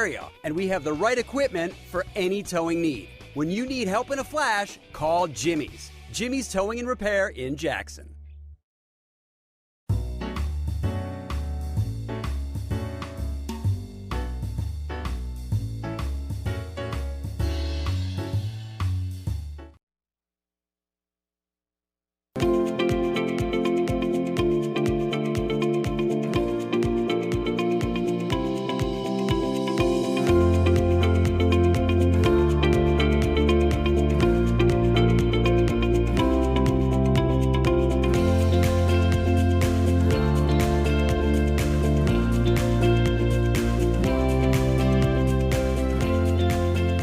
area, and we have the right equipment for any towing need. When you need help in a flash, call Jimmy's. Jimmy's Towing and Repair in Jackson.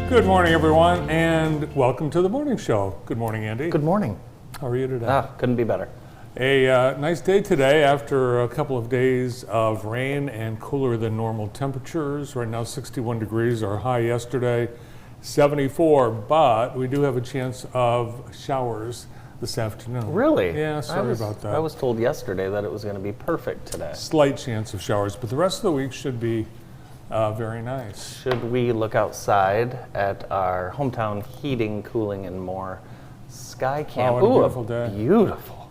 Good morning, everyone, and welcome to the morning show. Good morning, Andy. Good morning. How are you today? Couldn't be better. A nice day today after a couple of days of rain and cooler than normal temperatures. Right now, 61 degrees, our high yesterday, 74, but we do have a chance of showers this afternoon. Really? Yeah, sorry about that. I was told yesterday that it was going to be perfect today. Slight chance of showers, but the rest of the week should be very nice. Should we look outside at our hometown heating, cooling, and more sky camp? Oh, what a beautiful day. Beautiful.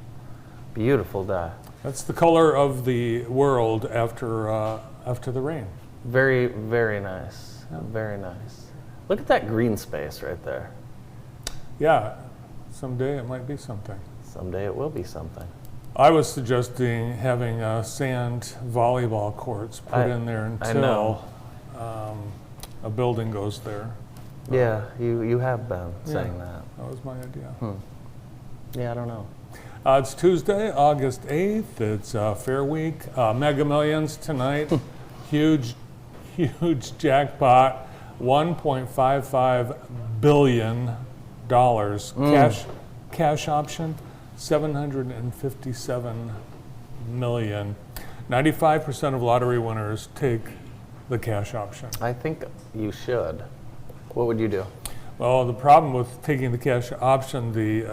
Beautiful day. That's the color of the world after the rain. Very, very nice. Very nice. Look at that green space right there. Yeah, someday it might be something. Someday it will be something. I was suggesting having sand volleyball courts put in there until a building goes there. Yeah, you have been saying that. That was my idea. Yeah, I don't know. It's Tuesday, August 8th. It's Fair Week. Mega Millions tonight. Huge jackpot. $1.55 billion. Cash option. 757 million. 95% of lottery winners take the cash option. I think you should. What would you do? Well, the problem with taking the cash option, the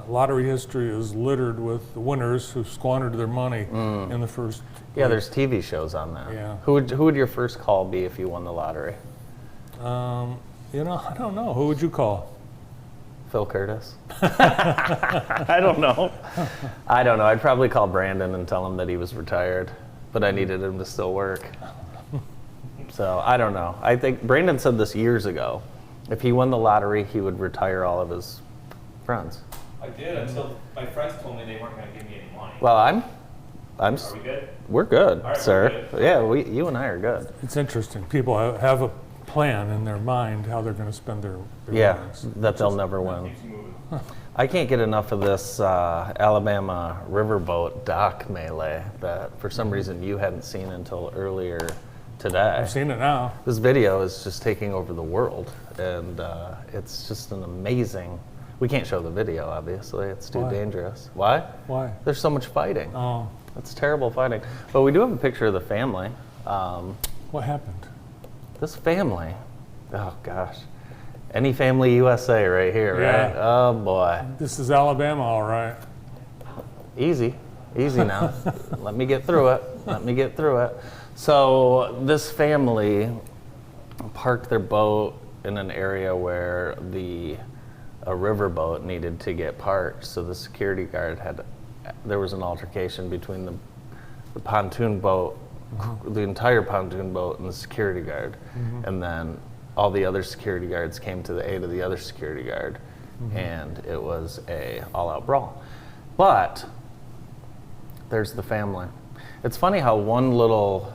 lottery history is littered with winners who squandered their money in the first. Yeah, there's TV shows on that. Yeah. Who would your first call be if you won the lottery? I don't know. Who would you call? Phil Curtis? I don't know. I'd probably call Brandon and tell him that he was retired, but I needed him to still work. So I don't know. I think Brandon said this years ago. If he won the lottery, he would retire all of his friends. I did until my friends told me they weren't going to give me any money. Well, Are we good? We're good, All right, sir. we're good. Yeah, you and I are good. It's interesting. People have a plan in their mind how they're going to spend their Yeah, winnings. that they'll never win. Keeps moving. I can't get enough of this Alabama riverboat dock melee that for some reason you hadn't seen until earlier today. I've seen it now. This video is just taking over the world, and it's just an amazing. We can't show the video, obviously. It's too Why? dangerous. Why? Why? There's so much fighting. Oh, It's terrible fighting. But we do have a picture of the family. what happened? This family, oh gosh. Any Family USA right here, right? Yeah. Oh boy. This is Alabama, all right. Easy now. Let me get through it. So this family parked their boat in an area where a riverboat needed to get parked. So the security guard there was an altercation between the pontoon boat, the entire pontoon boat, and the security guard. And then all the other security guards came to the aid of the other security guard, and it was a all-out brawl. But there's the family. It's funny how one little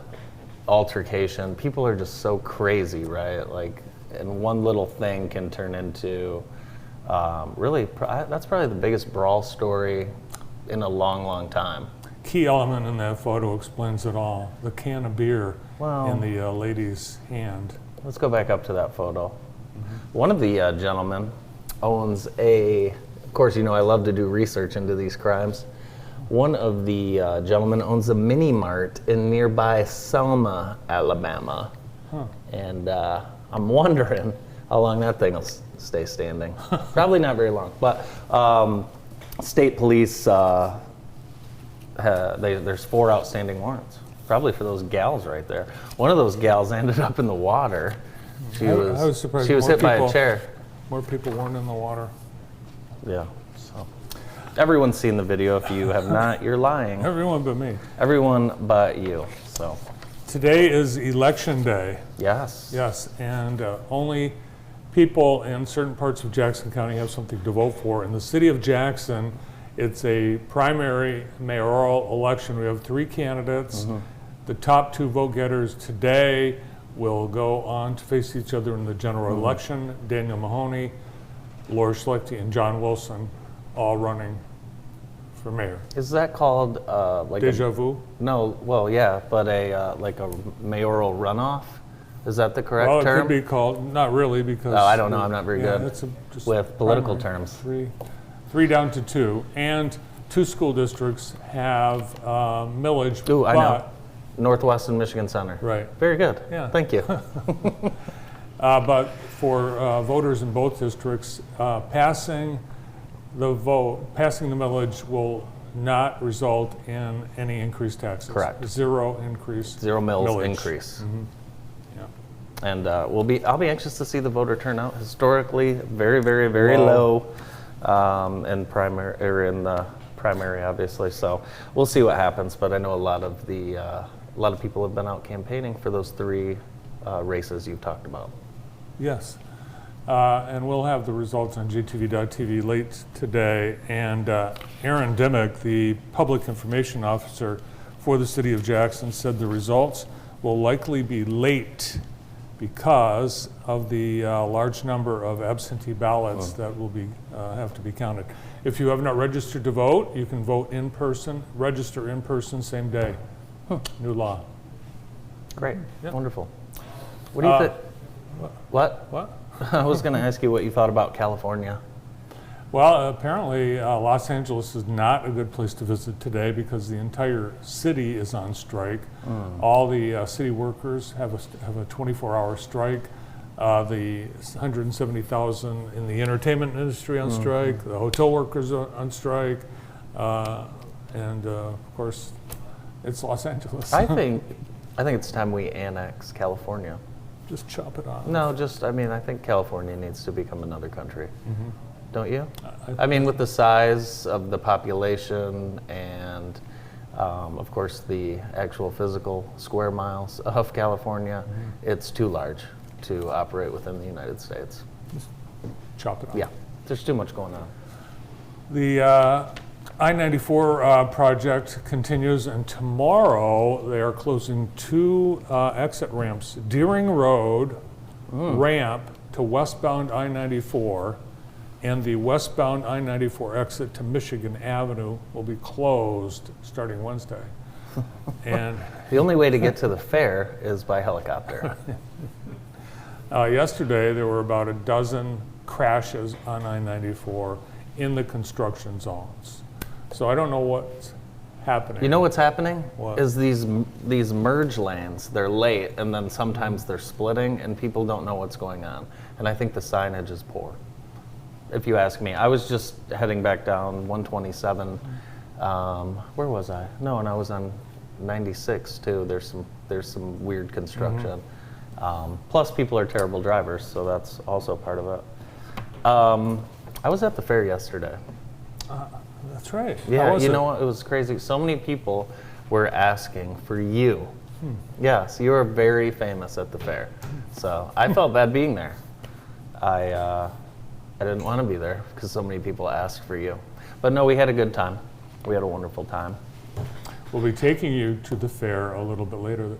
altercation, people are just so crazy, right? Like, and one little thing can turn into that's probably the biggest brawl story in a long, long time. Key element in that photo explains it all. The can of beer in the lady's hand. Let's go back up to that photo. One of the gentlemen owns of course, I love to do research into these crimes. One of the gentlemen owns a mini mart in nearby Selma, Alabama. And I'm wondering how long that thing will stay standing. Probably not very long. But state police, there's 4 outstanding warrants. probably for those gals right there. One of those gals ended up in the water. I was surprised She was more hit by a people- chair. More people weren't in the water. Yeah. So everyone's seen the video. If you have not, you're lying. Everyone but me. Everyone but you. So Today is election day. yes. Yes, and only people in certain parts of Jackson County have something to vote for. In the city of Jackson, it's a primary mayoral election. We have 3 candidates. The top 2 vote getters today will go on to face each other in the general election. Daniel Mahoney, Laura Schlechte, and John Wilson, all running for mayor. Is that called like Deja vu? No, well, yeah, but a like a mayoral runoff. Is that the correct Well, it term? could be called, not really, because. Oh, I don't know. I'm not very good it's just with political primary. terms. Three down to 2, and 2 school districts have millage. Ooh, I know. but- Northwest and Michigan Center. Right. Very good. Yeah. Thank you. But for voters in both districts, passing the millage will not result in any increased taxes. Correct. 0 increase. 0 mills millage. increase. Yeah. And I'll be anxious to see the voter turnout. Historically, very, very, very Low. low, in the primary, obviously. So we'll see what happens. But I know a lot of people have been out campaigning for those 3 races you've talked about. Yes. And we'll have the results on JTV.tv late today. And Aaron Dimmick, the public information officer for the city of Jackson, said the results will likely be late because of the large number of absentee ballots that will be have to be counted. If you have not registered to vote, you can vote in person, register in person same day. New law. Great. Yeah. Wonderful. What do you think? What? What? I was going to ask you what you thought about California. Well, apparently Los Angeles is not a good place to visit today because the entire city is on strike. All the city workers have a 24-hour strike. The 170,000 in the entertainment industry on strike. The hotel workers are on strike. And of course, it's Los Angeles. I think it's time we annex California. Just chop it off. No, I think California needs to become another country. Don't you? I mean, with the size of the population and, of course, the actual physical square miles of California, it's too large to operate within the United States. Chop it off. Yeah, there's too much going on. The I-94 project continues, and tomorrow they are closing 2 exit ramps. Deering Road ramp to westbound I-94 and the westbound I-94 exit to Michigan Avenue will be closed starting Wednesday. And The only way to get to the fair is by helicopter. yesterday there were about a dozen crashes on I-94 in the construction zones. So I don't know what's happening. You know what's happening? What? Is these merge lanes, they're late, and then sometimes they're splitting, and people don't know what's going on. And I think the signage is poor, if you ask me. I was just heading back down 127. Where was I? No, and I was on 96 too. There's some weird construction. Plus, people are terrible drivers, so that's also part of it. I was at the fair yesterday. That's right. How Yeah, was you it? know what? It was crazy. So many people were asking for you. Yes, you are very famous at the fair. So I felt bad being there. I didn't want to be there because so many people asked for you. But no, we had a good time. We had a wonderful time. We'll be taking you to the fair a little bit later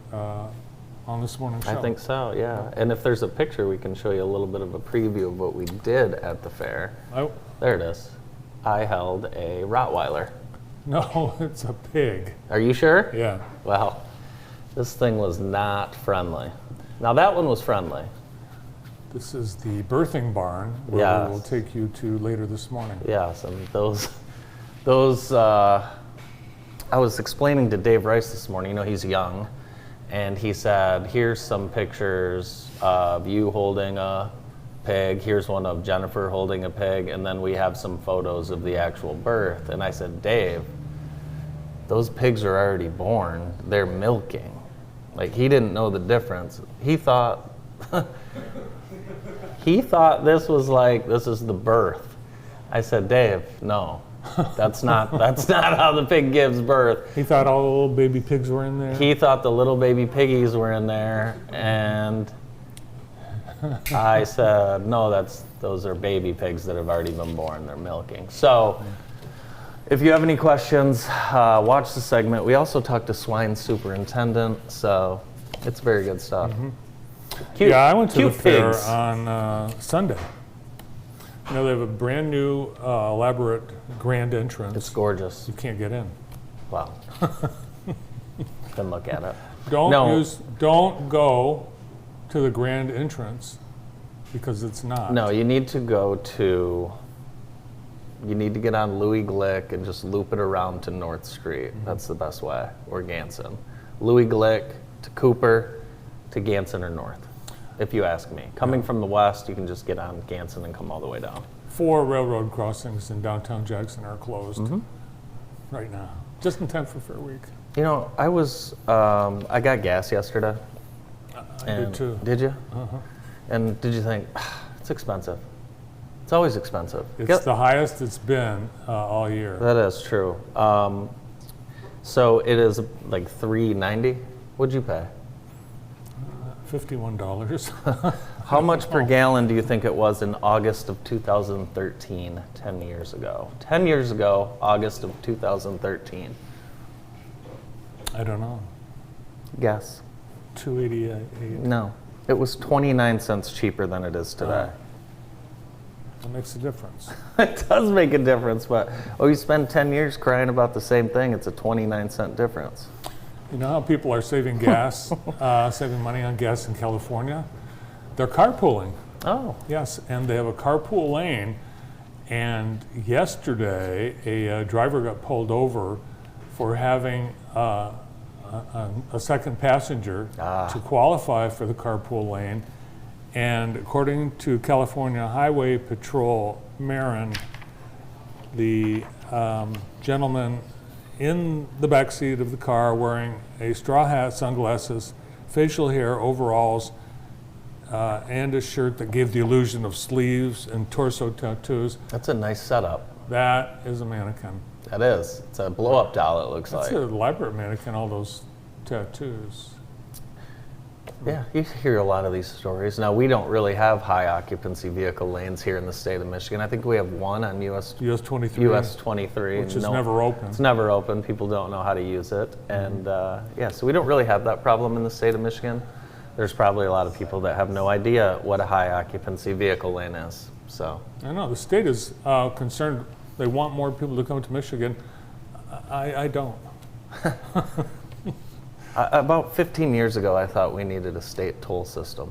on this morning's show. I think so, yeah. And if there's a picture, we can show you a little bit of a preview of what we did at the fair. Oh, There it is. I held a Rottweiler. no, it's a pig. Are you sure? Yeah. Well, this thing was not friendly. Now that one was friendly. This is the birthing barn where Yes. we will take you to later this morning. Yes, and those. I was explaining to Dave Rice this morning. You know, he's young, and he said, "Here's some pictures of you holding a pig. Here's one of Jennifer holding a pig, and then we have some photos of the actual birth." And I said, "Dave, those pigs are already born. They're milking. Like, he didn't know the difference. He thought this was like, this is the birth. I said, Dave, no, that's not how the pig gives birth. He thought all the little baby pigs were in there. He thought the little baby piggies were in there, and I said, no, those are baby pigs that have already been born. They're milking. So, if you have any questions, watch the segment. We also talked to swine superintendent, so it's very good stuff. Cute, Yeah, I went to the cute fair pigs. on Sunday. You know, they have a brand new elaborate grand entrance. It's gorgeous. You can't get in. Wow. Can look at it. Don't go to the grand entrance because it's not. No, you need to get on Louis Glick and just loop it around to North Street. That's the best way, or Ganson. Louis Glick to Cooper to Ganson or North, if you ask me. Coming from the west, you can just get on Ganson and come all the way down. 4 railroad crossings in downtown Jackson are closed right now, just in time for Fair Week. You know, I got gas yesterday. I did too. Did you? Uh-huh. And did you think, it's expensive? It's always expensive. It's the highest it's been all year. That is true. So it is like $3.90. What'd you pay? $51. How much per gallon do you think it was in August of 2013, 10 years ago? 10 years ago, August of 2013. I don't know. Guess. $2.88. No. It was 29 cents cheaper than it is today. That makes a difference. It does make a difference, but you spend 10 years crying about the same thing, it's a 29-cent difference. You know how people are saving gas, saving money on gas in California? They're carpooling. Oh. Yes, and they have a carpool lane. And yesterday, a driver got pulled over for having a second passenger to qualify for the carpool lane. And according to California Highway Patrol, Marin, the gentleman in the back seat of the car wearing a straw hat, sunglasses, facial hair, overalls, and a shirt that gave the illusion of sleeves and torso tattoos. That's a nice setup. That is a mannequin. That is. It's a blow-up doll, it looks That's like. an elaborate mannequin, all those tattoos. Yeah, you hear a lot of these stories. Now, we don't really have high occupancy vehicle lanes here in the state of Michigan. I think we have one on US 23. US 23. Which is never open. It's never open. People don't know how to use it. And so we don't really have that problem in the state of Michigan. There's probably a lot of people that have no idea what a high occupancy vehicle lane is. So I know, the state is concerned. They want more people to come to Michigan. I don't. About 15 years ago, I thought we needed a state toll system.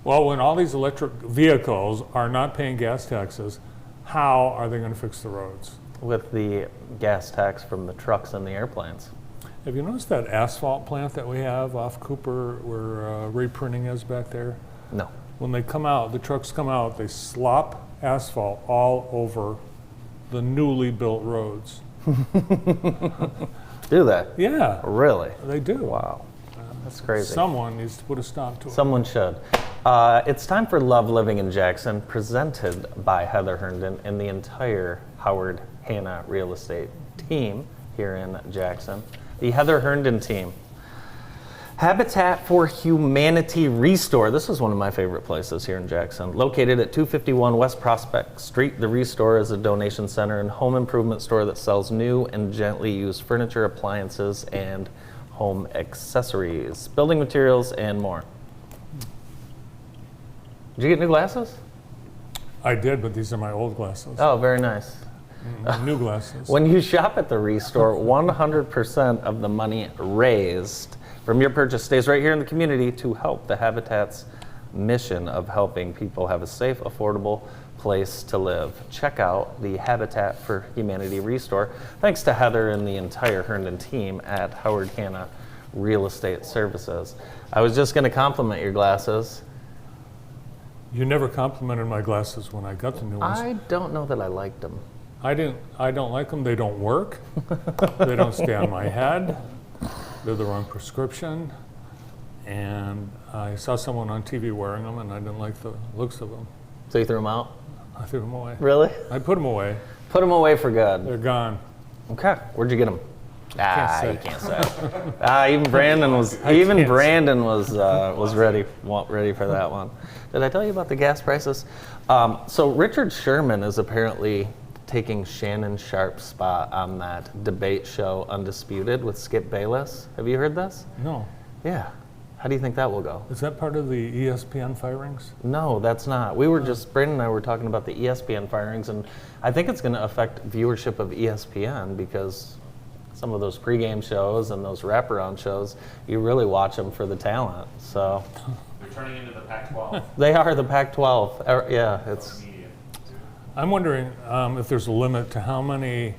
Well, when all these electric vehicles are not paying gas taxes, how are they going to fix the roads? With the gas tax from the trucks and the airplanes. Have you noticed that asphalt plant that we have off Cooper where Ray Printing is back there? No. When they come out, the trucks come out, they slop asphalt all over the newly built roads. Do they? Yeah. Really? They do. Wow. That's crazy. Someone needs to put a stop to it. Someone should. It's time for Love Living in Jackson, presented by Heather Herndon and the entire Howard Hanna Real Estate team here in Jackson. The Heather Herndon team. Habitat for Humanity Restore. This is one of my favorite places here in Jackson. Located at 251 West Prospect Street, the Restore is a donation center and home improvement store that sells new and gently used furniture, appliances, and home accessories, building materials, and more. Did you get new glasses? I did, but these are my old glasses. Oh, very nice. New glasses. When you shop at the Restore, 100% of the money raised from your purchase stays right here in the community to help the Habitat's mission of helping people have a safe, affordable place to live. Check out the Habitat for Humanity Restore. Thanks to Heather and the entire Herndon team at Howard Hanna Real Estate Services. I was just going to compliment your glasses. You never complimented my glasses when I got the new ones. I don't know that I liked them. I don't like them. They don't work. They don't stay on my head. They're the wrong prescription. And I saw someone on TV wearing them, and I didn't like the looks of them. So you threw them out? I threw them away. Really? I put them away. Put them away for good. They're gone. Okay. Where'd you get them? Can't You can't say. Even Brandon was ready for that one. Did I tell you about the gas prices? So Richard Sherman is apparently taking Shannon Sharp's spot on that debate show Undisputed with Skip Bayless. Have you heard this? No. Yeah. How do you think that will go? Is that part of the ESPN firings? No, that's not. Brandon and I were talking about the ESPN firings, and I think it's going to affect viewership of ESPN because some of those pregame shows and those wraparound shows, you really watch them for the talent. So They're turning into the Pac-12. they are the Pac-12. Yeah, it's Media. I'm wondering if there's a limit to how many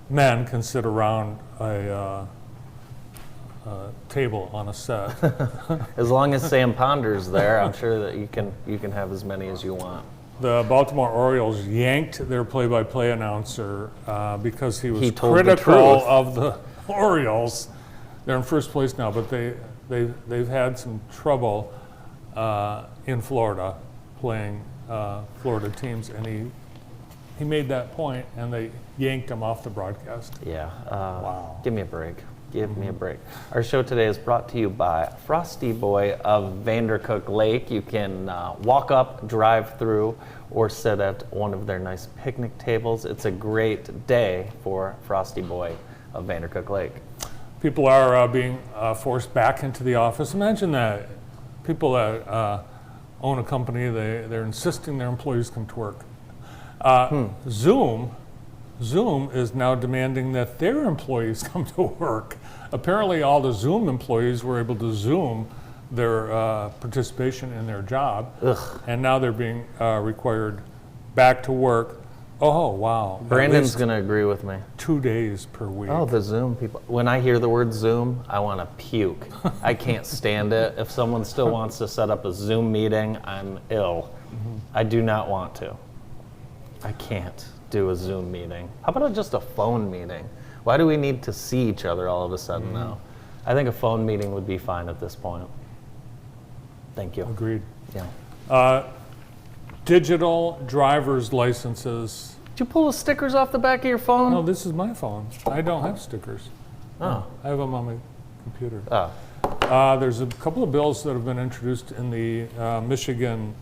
men can sit around a table on a set. as long as Sam Ponder's there, I'm sure that you can have as many as you want. The Baltimore Orioles yanked their play-by-play announcer because he was He told the critical truth. of the Orioles. They're in first place now, but they've had some trouble in Florida playing Florida teams, and he made that point, and they yanked him off the broadcast. Yeah. Wow. Give me a break. Give me a break. Our show today is brought to you by Frosty Boy of Vandercook Lake. You can walk up, drive through, or sit at one of their nice picnic tables. It's a great day for Frosty Boy of Vandercook Lake. People are being forced back into the office. Imagine that. People that own a company, they're insisting their employees come to work. Zoom is now demanding that their employees come to work. Apparently all the Zoom employees were able to Zoom their participation in their job. Ugh. And now they're being required back to work. Oh, wow. At Brandon's least going to agree with me. 2 days per week. Oh, the Zoom people. When I hear the word Zoom, I want to puke. I can't stand it. If someone still wants to set up a Zoom meeting, I'm ill. I do not want to. I can't do a Zoom meeting. How about just a phone meeting? Why do we need to see each other all of a sudden now? I think a phone meeting would be fine at this point. Thank you. Agreed. Yeah. Digital driver's licenses. Did you pull the stickers off the back of your phone? No, this is my phone. I don't have stickers. Oh. I have them on my computer. Oh. There's a couple of bills that have been introduced in the Michigan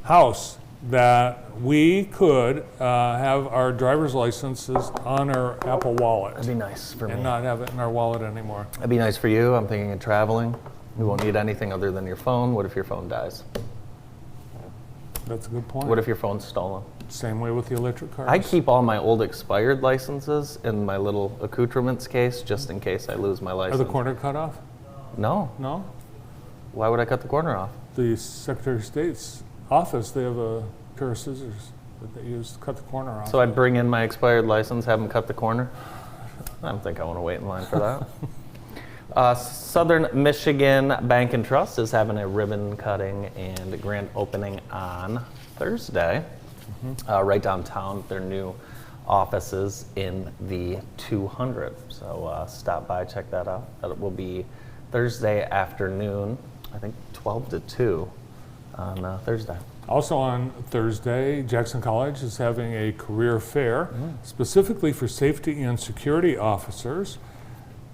House that we could have our driver's licenses on our Apple Wallet That'd be nice for me. and not have it in our wallet anymore. That'd be nice for you. I'm thinking of traveling. You won't need anything other than your phone. What if your phone dies? That's a good point. What if your phone's stolen? Same way with the electric cars. I keep all my old expired licenses in my little accoutrements case just in case I lose my Are license. the corner cut off? No. No? Why would I cut the corner off? The Secretary of State's office, they have a pair of scissors that they use to cut the corner off. So I'd bring in my expired license, have them cut the corner? I don't think I want to wait in line for that. Southern Michigan Bank and Trust is having a ribbon cutting and grand opening on Thursday, right downtown. Their new offices in the 200. So stop by, check that out. That will be Thursday afternoon, I think 12 to 2 on Thursday. Also on Thursday, Jackson College is having a career fair specifically for safety and security officers.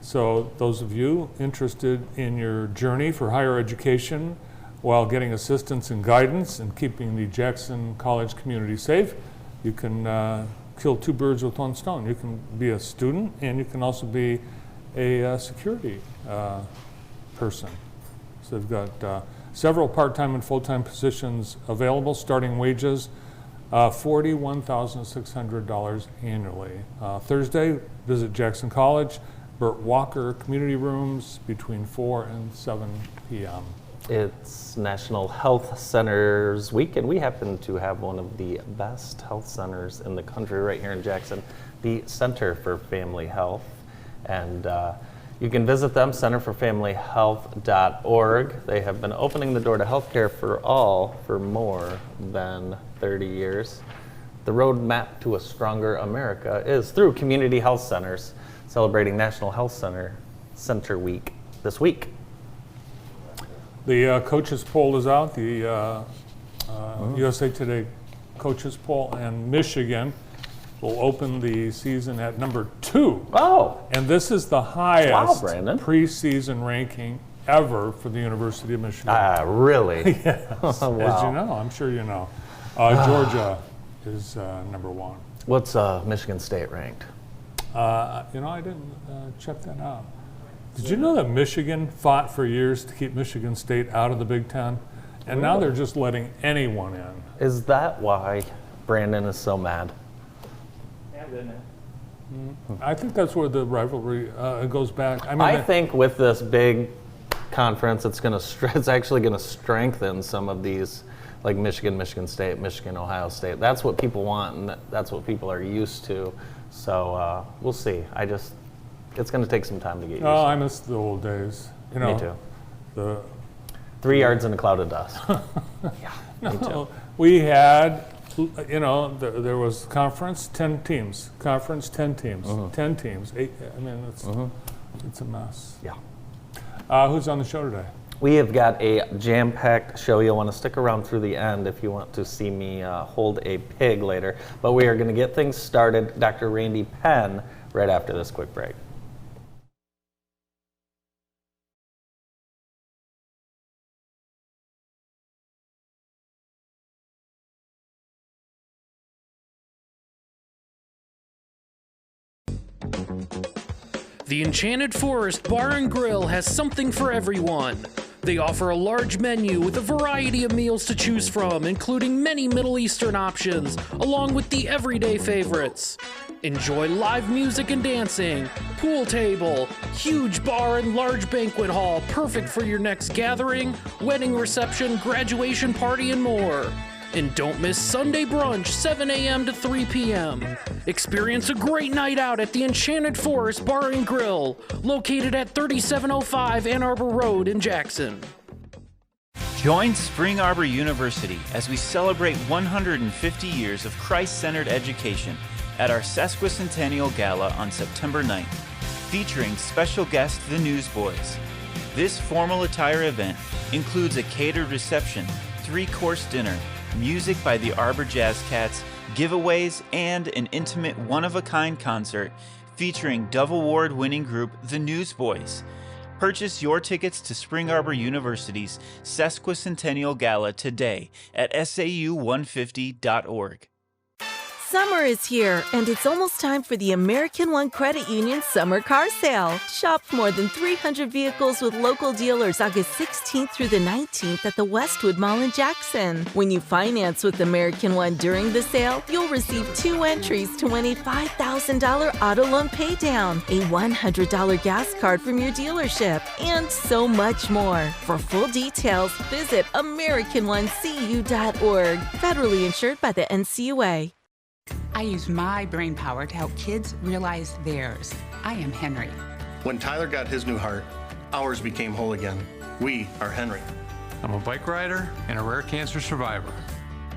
So those of you interested in your journey for higher education while getting assistance and guidance and keeping the Jackson College community safe, you can kill two birds with one stone. You can be a student and you can also be a security person. So they've got several part-time and full-time positions available, starting wages $41,600 annually. Thursday, visit Jackson College, Burt Walker Community Rooms between 4 and 7 p.m. It's National Health Centers Week, and we happen to have one of the best health centers in the country right here in Jackson, the Center for Family Health. And You can visit them, centerforfamilyhealth.org. They have been opening the door to healthcare for all for more than 30 years. The roadmap to a stronger America is through community health centers, celebrating National Health Center Week this week. The coaches poll is out, the USA Today coaches poll, and Michigan will open the season at number 2. Oh, And this is the highest Brandon. preseason ranking ever for the University of Michigan. really? Yes, Wow. as you know, I'm sure you know. Georgia is number 1. What's Michigan State ranked? I didn't check that out. Did you know that Michigan fought for years to keep Michigan State out of the Big Ten? And now they're just letting anyone in. Is that why Brandon is so mad? Yeah, good enough. I think that's where the rivalry goes back. I think with this big conference, it's actually going to strengthen some of these, like Michigan, Michigan State, Michigan, Ohio State. That's what people want, and that's what people are used to. So we'll see. It's going to take some time to get used to. Oh, I miss the old days. Me too. The 3 yards in a cloud of dust. Yeah, me too. We had, there was conference, 10 teams. Conference, 10 teams. 10 teams. 8, it's a mess. Yeah. Who's on the show today? We have got a jam-packed show. You'll want to stick around through the end if you want to see me hold a pig later. But we are going to get things started. Dr. Randy Penn right after this quick break. The Enchanted Forest Bar and Grill has something for everyone. They offer a large menu with a variety of meals to choose from, including many Middle Eastern options, along with the everyday favorites. Enjoy live music and dancing, pool table, huge bar and large banquet hall, perfect for your next gathering, wedding reception, graduation party, and more. And don't miss Sunday brunch, 7 a.m. to 3 p.m. Experience a great night out at the Enchanted Forest Bar and Grill, located at 3705 Ann Arbor Road in Jackson. Join Spring Arbor University as we celebrate 150 years of Christ-centered education at our Sesquicentennial Gala on September 9th, featuring special guest The Newsboys. This formal attire event includes a catered reception, 3-course dinner, music by the Arbor Jazz Cats, giveaways, and an intimate one-of-a-kind concert featuring Dove Award-winning group The Newsboys. Purchase your tickets to Spring Arbor University's Sesquicentennial Gala today at sau150.org. Summer is here, and it's almost time for the American One Credit Union Summer Car Sale. Shop more than 300 vehicles with local dealers August 16th through the 19th at the Westwood Mall in Jackson. When you finance with American One during the sale, you'll receive 2 entries to win a $5,000 auto loan paydown, a $100 gas card from your dealership, and so much more. For full details, visit AmericanOneCU.org. Federally insured by the NCUA. I use my brain power to help kids realize theirs. I am Henry. When Tyler got his new heart, ours became whole again. We are Henry. I'm a bike rider and a rare cancer survivor.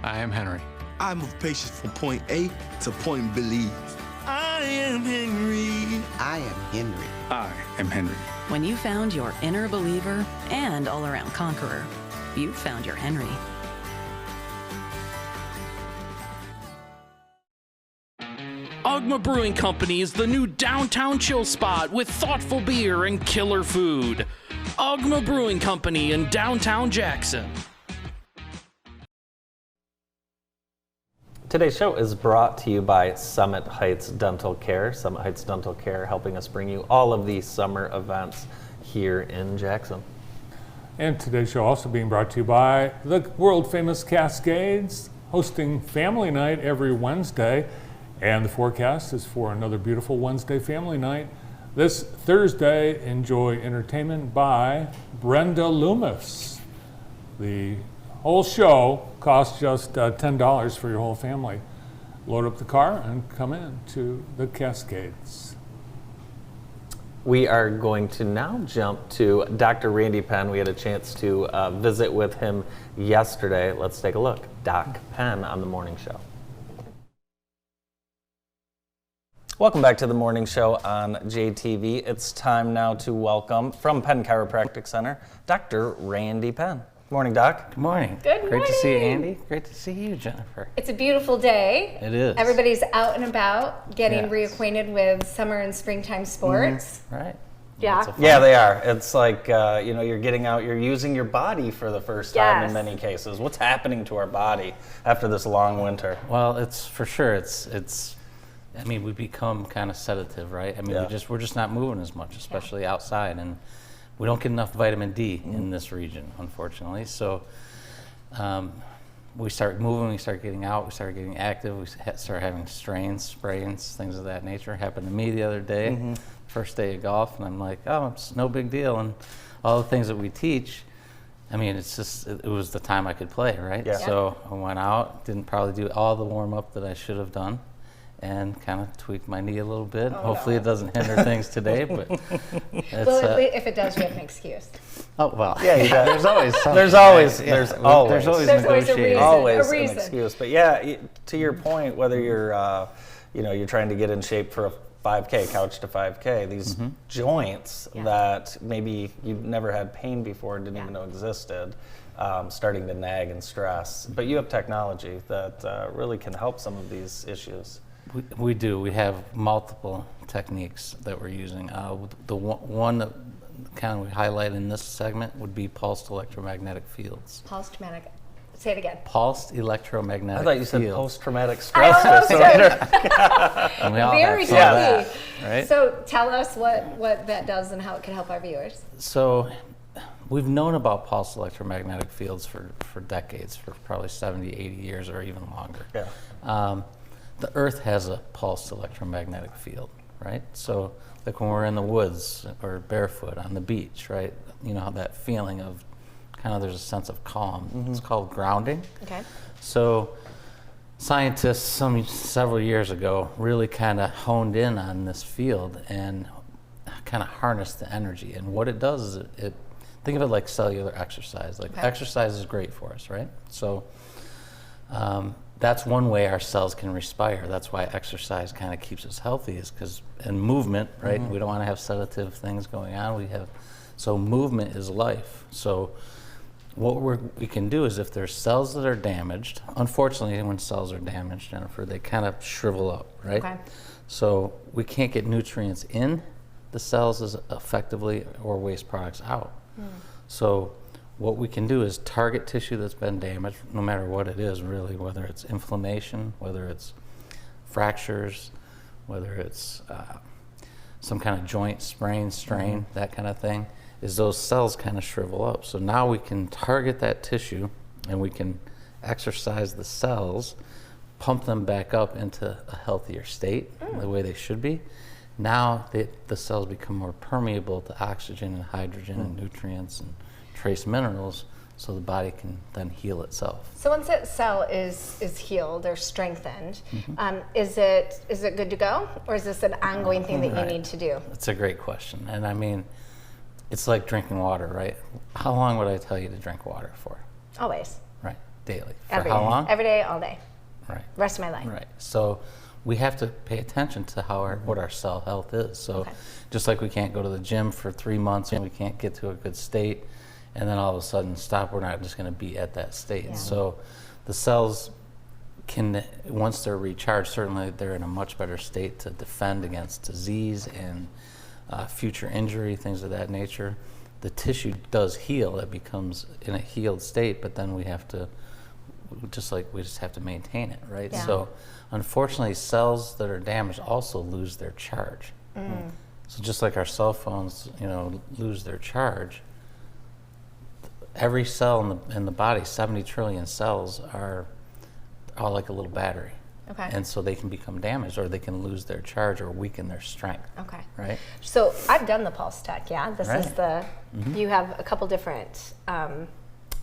I am Henry. I move patients from point A to point believe. I am Henry. I am Henry. I am Henry. When you found your inner believer and all-around conqueror, you found your Henry. Ogma Brewing Company is the new downtown chill spot with thoughtful beer and killer food. Ogma Brewing Company in downtown Jackson. Today's show is brought to you by Summit Heights Dental Care. Summit Heights Dental Care helping us bring you all of these summer events here in Jackson. And today's show also being brought to you by the world famous Cascades, hosting family night every Wednesday. And the forecast is for another beautiful Wednesday family night. This Thursday, enjoy entertainment by Brenda Loomis. The whole show costs just $10 for your whole family. Load up the car and come in to the Cascades. We are going to now jump to Dr. Randy Penn. We had a chance to visit with him yesterday. Let's take a look. Doc Penn on The Morning Show. Welcome back to The Morning Show on JTV. It's time now to welcome, from Penn Chiropractic Center, Dr. Randy Penn. Good morning, Doc. Good morning. Good morning. Great to see you, Andy. Great to see you, Jennifer. It's a beautiful day. It is. Everybody's out and about, getting Yes. reacquainted with summer and springtime sports. Right. Yeah. Yeah, they are. It's like, you're getting out, you're using your body for the first time Yes. in many cases. What's happening to our body after this long winter? Well, it's for sure. I mean, we become kind of sedative, right? I mean, we're just not moving as much, especially outside, and we don't get enough vitamin D in this region, unfortunately. So we start moving, we start getting out, we start getting active, we start having strains, sprains, things of that nature. Happened to me the other day, first day of golf, and I'm like, oh, it's no big deal. And all the things that we teach, I mean, it's just, it was the time I could play, right? Yeah. So I went out, didn't probably do all the warm-up that I should have done, and kind of tweaked my knee a little bit. Hopefully it doesn't hinder things today, but it's, Well, if it does, we have an excuse. oh well. Yeah, you got- there's always something. There's always, right? Yeah. there's always There's always a negotiating. reason. always A reason. an excuse. But yeah, to your point, whether you're, you're trying to get in shape for a 5K, couch to 5K, these joints that maybe you never had pain before, didn't even know existed, starting to nag and stress. But you have technology that really can help some of these issues. We do. We have multiple techniques that we're using. The one that kind of we highlight in this segment would be pulsed electromagnetic fields. Pulsed magnetic. Say it again. Pulsed electromagnetic I thought you said fields. post-traumatic I stress almost disorder. And we all Very have some of tricky. that, right? So tell us what that does and how it can help our viewers. So we've known about pulsed electromagnetic fields for decades, for probably 70, 80 years or even longer. Yeah. The Earth has a pulsed electromagnetic field, right? So like when we're in the woods or barefoot on the beach, right? You know, that feeling of kind of there's a sense of calm. It's called grounding. Okay. So scientists several years ago really kind of honed in on this field and kind of harnessed the energy. And what it does is it think of it like cellular exercise. Like exercise is great for us, right? So that's one way our cells can respire. That's why exercise kind of keeps us healthy, is because in movement, right? We don't want to have sedative things going on. So movement is life. So what we can do is if there's cells that are damaged, unfortunately when cells are damaged, Jennifer, they kind of shrivel up, right? Okay. So we can't get nutrients in the cells as effectively or waste products out. So what we can do is target tissue that's been damaged, no matter what it is really, whether it's inflammation, whether it's fractures, whether it's some kind of joint sprain, strain, that kind of thing, is those cells kind of shrivel up. So now we can target that tissue and we can exercise the cells, pump them back up into a healthier state, the way they should be. Now the cells become more permeable to oxygen and hydrogen and nutrients and trace minerals, so the body can then heal itself. So once that cell is healed or strengthened, is it good to go, or is this an ongoing thing that you need to do? That's a great question, and I mean, it's like drinking water, right? How long would I tell you to drink water for? Always. Right, daily. For Every how day. long? Every day, all day. Right. Rest of my life. Right. So we have to pay attention to what our cell health is. So just like we can't go to the gym for 3 months and we can't get to a good state, and then all of a sudden stop, we're not just going to be at that state. Yeah. So the cells can, once they're recharged, certainly they're in a much better state to defend against disease and future injury, things of that nature. The tissue does heal, it becomes in a healed state, but then we just have to maintain it, right? Yeah. So unfortunately, cells that are damaged also lose their charge. So just like our cell phones, lose their charge, every cell in the body, 70 trillion cells, are all like a little battery. Okay. And so they can become damaged, or they can lose their charge or weaken their strength. Okay. Right? So I've done the pulse tech, yeah? This is Right. you have a couple different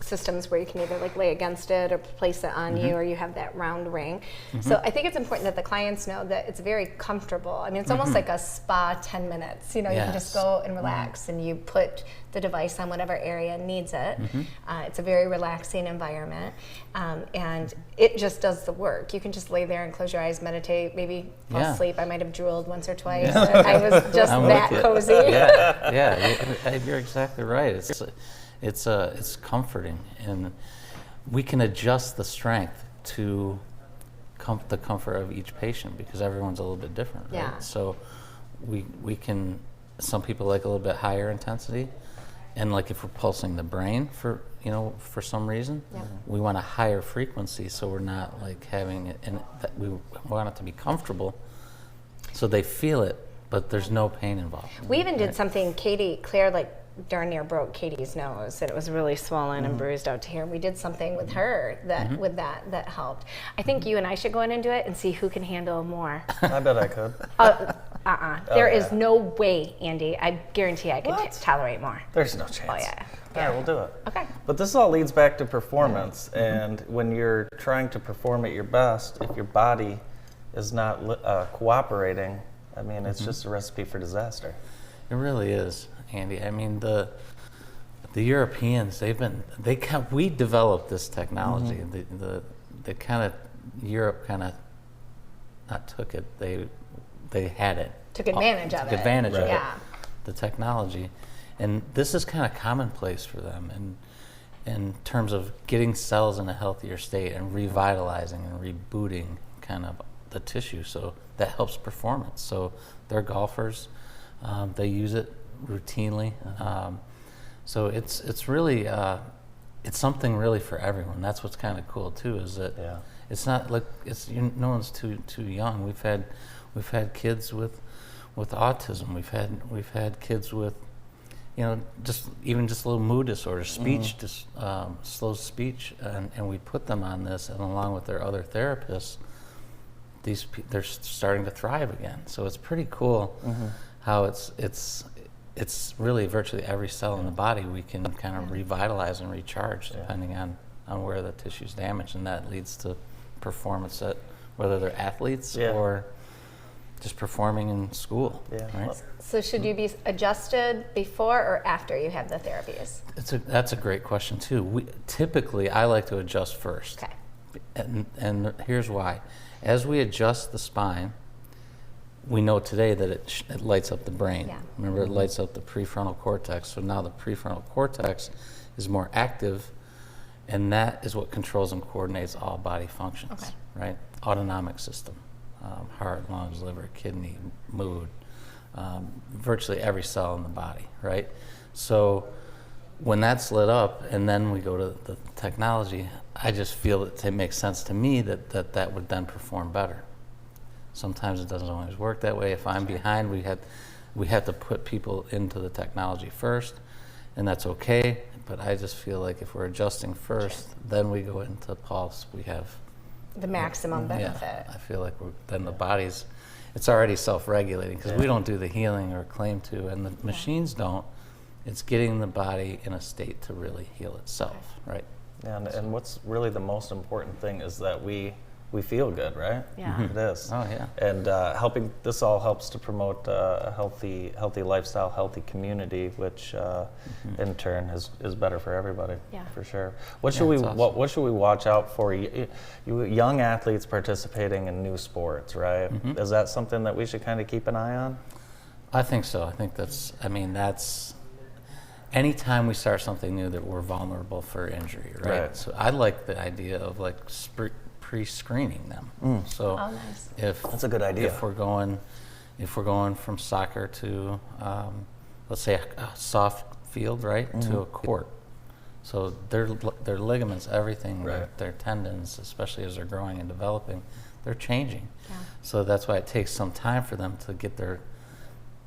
systems where you can either like lay against it or place it on you, or you have that round ring. So I think it's important that the clients know that it's very comfortable. I mean, it's almost like a spa 10 minutes. You know, you can just go and relax, and you put the device on whatever area needs it. It's a very relaxing environment, and it just does the work. You can just lay there and close your eyes, meditate, maybe fall asleep. I might have drooled once or twice. I was just that cozy. You're exactly right. It's comforting, and we can adjust the strength to the comfort of each patient because everyone's a little bit different, right? Yeah. So we can. Some people like a little bit higher intensity, and like if we're pulsing the brain for some reason, we want a higher frequency, so we're not like having it, and we want it to be comfortable, so they feel it, but there's no pain involved. We even did something, Claire, like darn near broke Katie's nose, and it was really swollen and bruised out to here. We did something with her that helped. I think you and I should go in and do it and see who can handle more. I bet I could. There is no way, Andy. I guarantee I could tolerate more. There's no chance. Oh yeah. Yeah, we'll do it. Okay. But this all leads back to performance, and when you're trying to perform at your best, if your body is not cooperating, I mean, it's just a recipe for disaster. It really is, Andy. I mean, the Europeans, we developed this technology. The kind of Europe kind of not took it. They had it. Took advantage of it. Took advantage of it. Yeah. The technology, and this is kind of commonplace for them, and in terms of getting cells in a healthier state and revitalizing and rebooting kind of the tissue. So that helps performance. So they're golfers. They use it routinely. So it's really it's something really for everyone. That's what's kind of cool too. Is that it's not like no one's too young. We've had kids with autism. We've had kids with just little mood disorders, speech, slow speech, and we put them on this, and along with their other therapists, they're starting to thrive again. So it's pretty cool how it's really virtually every cell in the body we can kind of revitalize and recharge depending on where the tissue's damaged, and that leads to performance at whether they're athletes or just performing in school. Right? So should you be adjusted before or after you have the therapies? That's a great question too. Typically, I like to adjust first. Okay. And here's why. As we adjust the spine, we know today that it lights up the brain. Yeah. Remember, it lights up the prefrontal cortex. So now the prefrontal cortex is more active, and that is what controls and coordinates all body functions, right? Autonomic system, heart, lungs, liver, kidney, mood, virtually every cell in the body, right? So when that's lit up and then we go to the technology, I just feel it makes sense to me that would then perform better. Sometimes it doesn't always work that way. If I'm behind, we have to put people into the technology first, and that's okay. But I just feel like if we're adjusting first, then we go into pulse, we have the maximum benefit. Yeah, I feel like then the body's, it's already self-regulating because we don't do the healing or claim to, and the machines don't. It's getting the body in a state to really heal itself, right? Yeah, and what's really the most important thing is that we feel good, right? Yeah. It is. Oh, yeah. And this all helps to promote a healthy lifestyle, healthy community, which in turn is better for everybody. Yeah. For sure. What should what should we watch out for? You young athletes participating in new sports, right? Is that something that we should kind of keep an eye on? I think so. I think that's anytime we start something new that we're vulnerable for injury, right? So I like the idea of like pre-screening them. So nice. That's a good idea. If we're going from soccer to let's say a soft field, right, to a court. So their ligaments, everything, their tendons, especially as they're growing and developing, they're changing. Yeah. So that's why it takes some time for them to get their.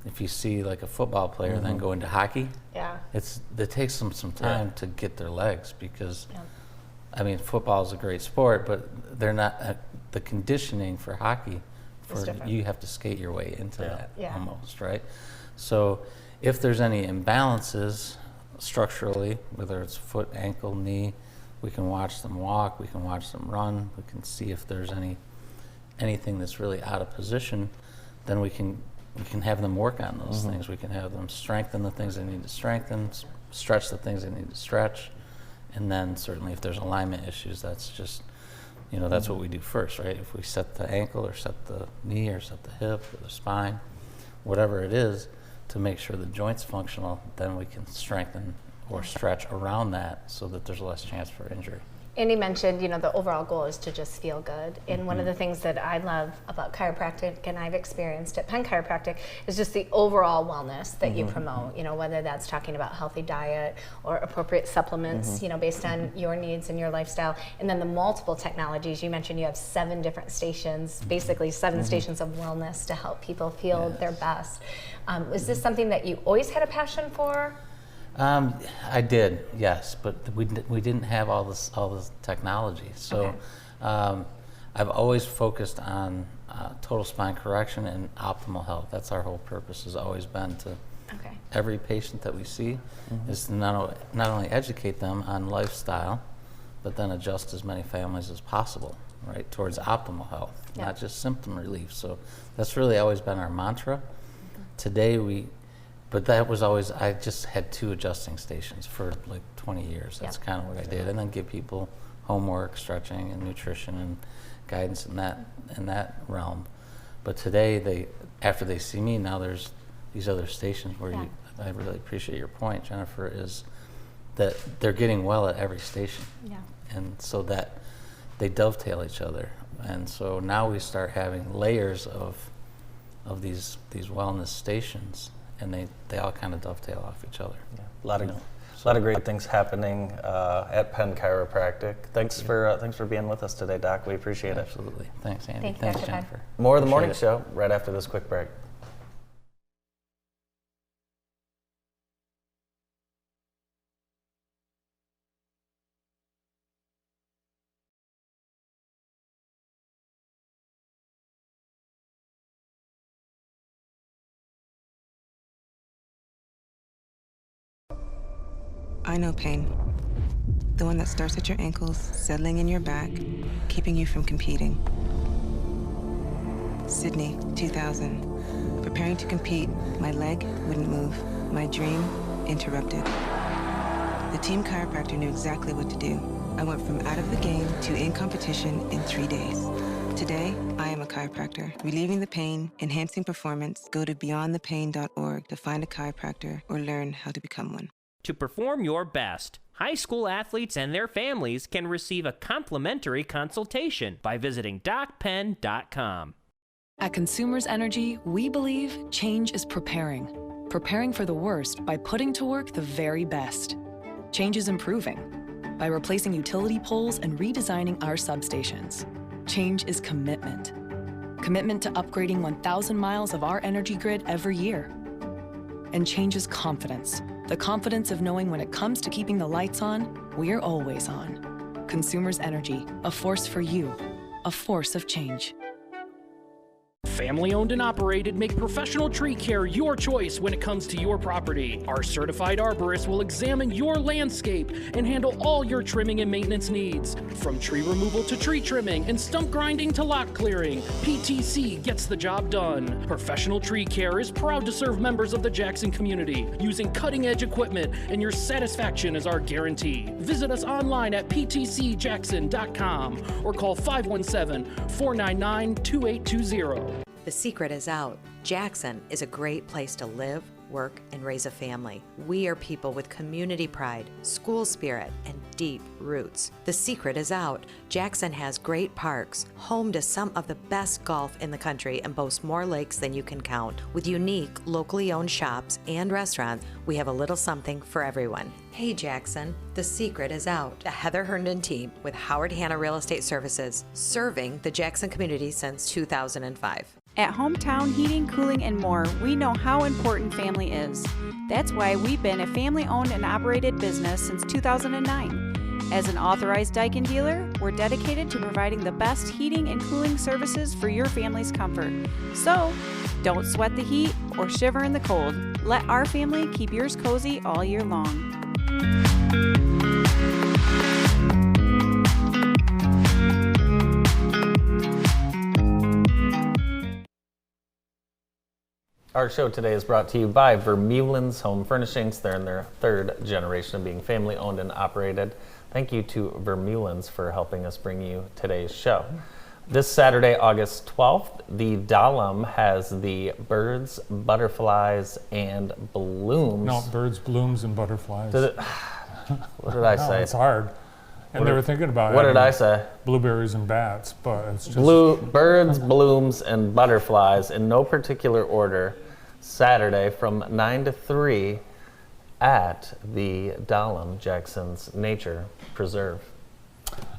If you see like a football player then go into hockey, it takes them some time to get their legs because. I mean, football is a great sport, but they're not the conditioning for hockey. You have to skate your way into that almost, right? So, if there's any imbalances, structurally, whether it's foot, ankle, knee. We can watch them walk, we can watch them run, we can see if there's anything that's really out of position. Then we can have them work on those things. We can have them strengthen the things they need to strengthen, stretch the things they need to stretch, and then certainly if there's alignment issues, that's just, that's what we do first, right? If we set the ankle or set the knee or set the hip or the spine, whatever it is, to make sure the joint's functional, then we can strengthen or stretch around that so that there's less chance for injury. Andy mentioned, the overall goal is to just feel good. And one of the things that I love about chiropractic, and I've experienced at Penn Chiropractic, is just the overall wellness that you promote. Whether that's talking about healthy diet or appropriate supplements, based on your needs and your lifestyle. And then the multiple technologies. You mentioned you have 7 different stations, basically 7 stations of wellness to help people feel their best. Was this something that you always had a passion for? I did, yes, but we didn't have all this technology. So I've always focused on total spine correction and optimal health. That's our whole purpose, has always been to every patient that we see is to not only educate them on lifestyle, but then adjust as many families as possible, right, towards optimal health, not just symptom relief. So that's really always been our mantra. Today but that was always, I just had 2 adjusting stations for like 20 years. That's kind of what I did. And then give people homework, stretching, and nutrition and guidance in that realm. But today, after they see me, now there's these other stations where I really appreciate your point, Jennifer, is that they're getting well at every station. Yeah. And so that they dovetail each other. And so now we start having layers of these wellness stations, and they all kind of dovetail off each other. Yeah. A lot of great things happening at Penn Chiropractic. Thanks for being with us today, Doc. We appreciate it. Absolutely. Thanks, Andy. Thanks Jennifer. More of the morning show right after this quick break. I know pain. The one that starts at your ankles, settling in your back, keeping you from competing. Sydney, 2000. Preparing to compete, my leg wouldn't move. My dream interrupted. The team chiropractor knew exactly what to do. I went from out of the game to in competition in 3 days. Today, I am a chiropractor, relieving the pain, enhancing performance. Go to beyondthepain.org to find a chiropractor or learn how to become one. To perform your best, high school athletes and their families can receive a complimentary consultation by visiting docpenn.com. At Consumers Energy, we believe change is preparing for the worst by putting to work the very best. Change is improving by replacing utility poles and redesigning our substations. Change is commitment to upgrading 1,000 miles of our energy grid every year. And change is confidence. The confidence of knowing when it comes to keeping the lights on, we're always on. Consumers Energy, a force for you, a force of change. Family owned and operated make professional tree care your choice when it comes to your property. Our certified arborists will examine your landscape and handle all your trimming and maintenance needs. From tree removal to tree trimming and stump grinding to lot clearing, PTC gets the job done. Professional Tree Care is proud to serve members of the Jackson community using cutting-edge equipment, and your satisfaction is our guarantee. Visit us online at ptcjackson.com or call 517-499-2820. The secret is out. Jackson is a great place to live, work, and raise a family. We are people with community pride, school spirit, and deep roots. The secret is out. Jackson has great parks, home to some of the best golf in the country, and boasts more lakes than you can count. With unique, locally owned shops and restaurants, we have a little something for everyone. Hey Jackson, the secret is out. The Heather Herndon team with Howard Hanna Real Estate Services, serving the Jackson community since 2005. At Hometown Heating, Cooling, and More, we know how important family is. That's why we've been a family-owned and operated business since 2009. As an authorized Daikin dealer, we're dedicated to providing the best heating and cooling services for your family's comfort. So, don't sweat the heat or shiver in the cold. Let our family keep yours cozy all year long. Our show today is brought to you by Vermeulen's Home Furnishings. They're in their 3rd generation of being family owned and operated. Thank you to Vermeulen's for helping us bring you today's show. This Saturday, August 12th, the Dahlem has the Birds, Butterflies, and Blooms. No, Birds, Blooms, and Butterflies. What did I say? It's hard. And they were thinking about what did I say? Blueberries and bats, but it's just Birds, Blooms, and Butterflies in no particular order. Saturday from 9 to 3 at the Dahlem, Jackson's Nature Preserve.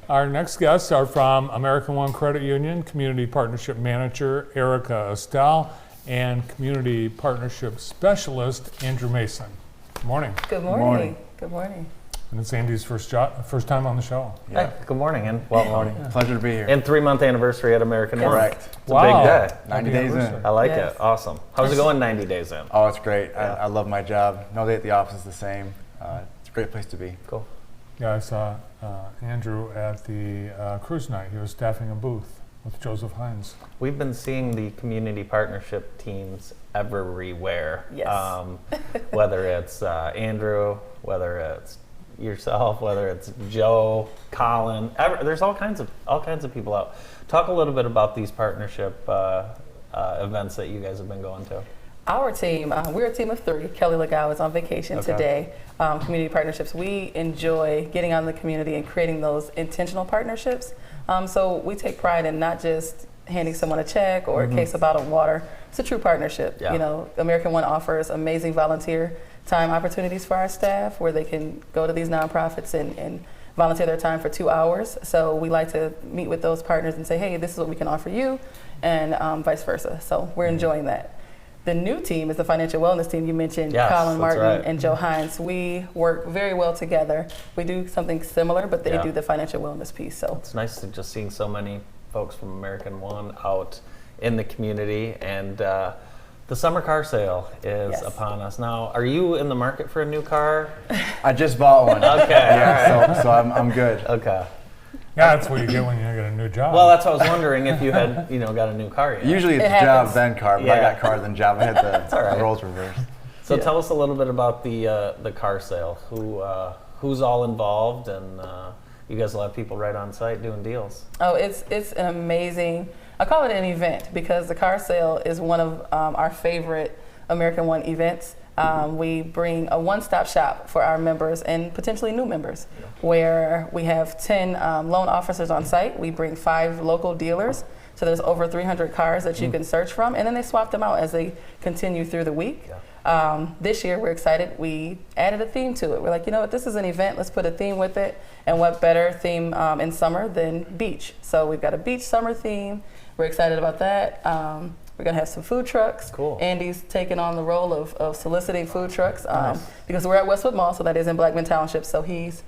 Our next guests are from American One Credit Union, Community Partnership Manager Erica Estelle, and Community Partnership Specialist Andrew Mason. Good morning. Good morning. Good morning. And it's Andy's first time on the show. Yeah. Hey, good morning, and welcome. Good morning. Yeah. Pleasure to be here. And 3-month anniversary at American One. Correct. It's a big day. 90 days in. I like it. Awesome. How's it going 90 days in? Oh, it's great. I love my job. No day at the office is the same. It's a great place to be. Cool. Yeah, I saw Andrew at the cruise night. He was staffing a booth with Joseph Hines. We've been seeing the community partnership teams everywhere. Yes. Whether it's Andrew, whether it's yourself, whether it's Joe, Colin, there's all kinds of people out. Talk a little bit about these partnership events that you guys have been going to. Our team, we're a team of 3. Kelly Legow is on vacation today. Community partnerships, we enjoy getting out in the community and creating those intentional partnerships. So we take pride in not just handing someone a check or a case of bottled water. It's a true partnership. Yeah. You know, American One offers amazing volunteer time opportunities for our staff where they can go to these nonprofits and volunteer their time for 2 hours. So we like to meet with those partners and say, hey, this is what we can offer you, and vice versa. So we're enjoying that. The new team is the financial wellness team. You mentioned Colin Martin and Joe Hines. We work very well together. We do something similar, but they do the financial wellness piece. So it's nice to just seeing so many folks from American One out in the community, and the summer car sale is upon us. Now, are you in the market for a new car? I just bought one. Okay. Yeah, so I'm good. Okay. Yeah, that's what you get when you get a new job. Well, that's what I was wondering if you had, got a new car yet. Usually it's job then car, but I got car then job. I had the roles reversed. So tell us a little bit about the car sale. Who's all involved, and you guys will have people right on site doing deals. Oh, it's an amazing. I call it an event because the car sale is one of our favorite American One events. We bring a one-stop shop for our members and potentially new members, where we have 10 loan officers on site. We bring 5 local dealers, so there's over 300 cars that you can search from, and then they swap them out as they continue through the week. This year, we're excited. We added a theme to it. We're like, you know what, this is an event. Let's put a theme with it, and what better theme in summer than beach? So we've got a beach summer theme. We're excited about that. We're going to have some food trucks. Cool. Andy's taking on the role of soliciting food trucks because we're at Westwood Mall, so that is in Blackman Township. So he's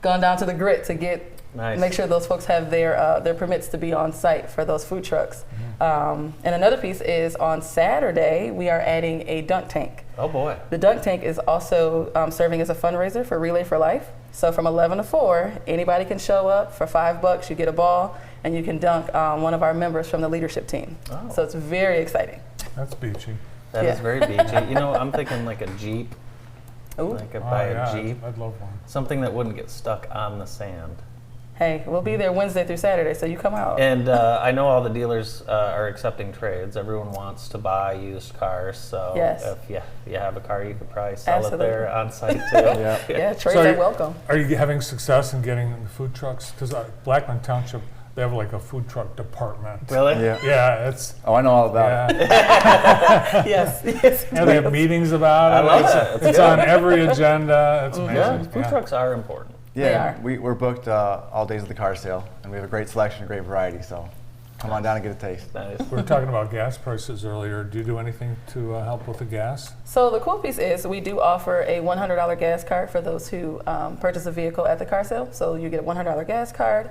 gone down to the grit to make sure those folks have their permits to be on site for those food trucks. And another piece is on Saturday, we are adding a dunk tank. Oh boy. The dunk tank is also serving as a fundraiser for Relay for Life. So from 11 to 4, anybody can show up for $5. You get a ball, and you can dunk one of our members from the leadership team. Oh. So it's very exciting. That's beachy. That is very beachy. I'm thinking like a Jeep. Ooh. I could buy a Jeep. I'd love one. Something that wouldn't get stuck on the sand. Hey, we'll be there Wednesday through Saturday, so you come out. And I know all the dealers are accepting trades. Everyone wants to buy used cars, so if you have a car, you could probably sell it there on site too. Yeah, trades are welcome. Are you having success in getting the food trucks? Because Blackman Township, they have like a food truck department. Really? Yeah, it's. Oh, I know all about it. Yes. Yeah, they have meetings about it. I love it. It's on every agenda. It's amazing. Yeah, food trucks are important. Yeah, we're booked all days of the car sale, and we have a great selection, a great variety, so come on down and get a taste. Nice. We were talking about gas prices earlier. Do you do anything to help with the gas? So the cool piece is we do offer a $100 gas card for those who purchase a vehicle at the car sale. So you get a $100 gas card.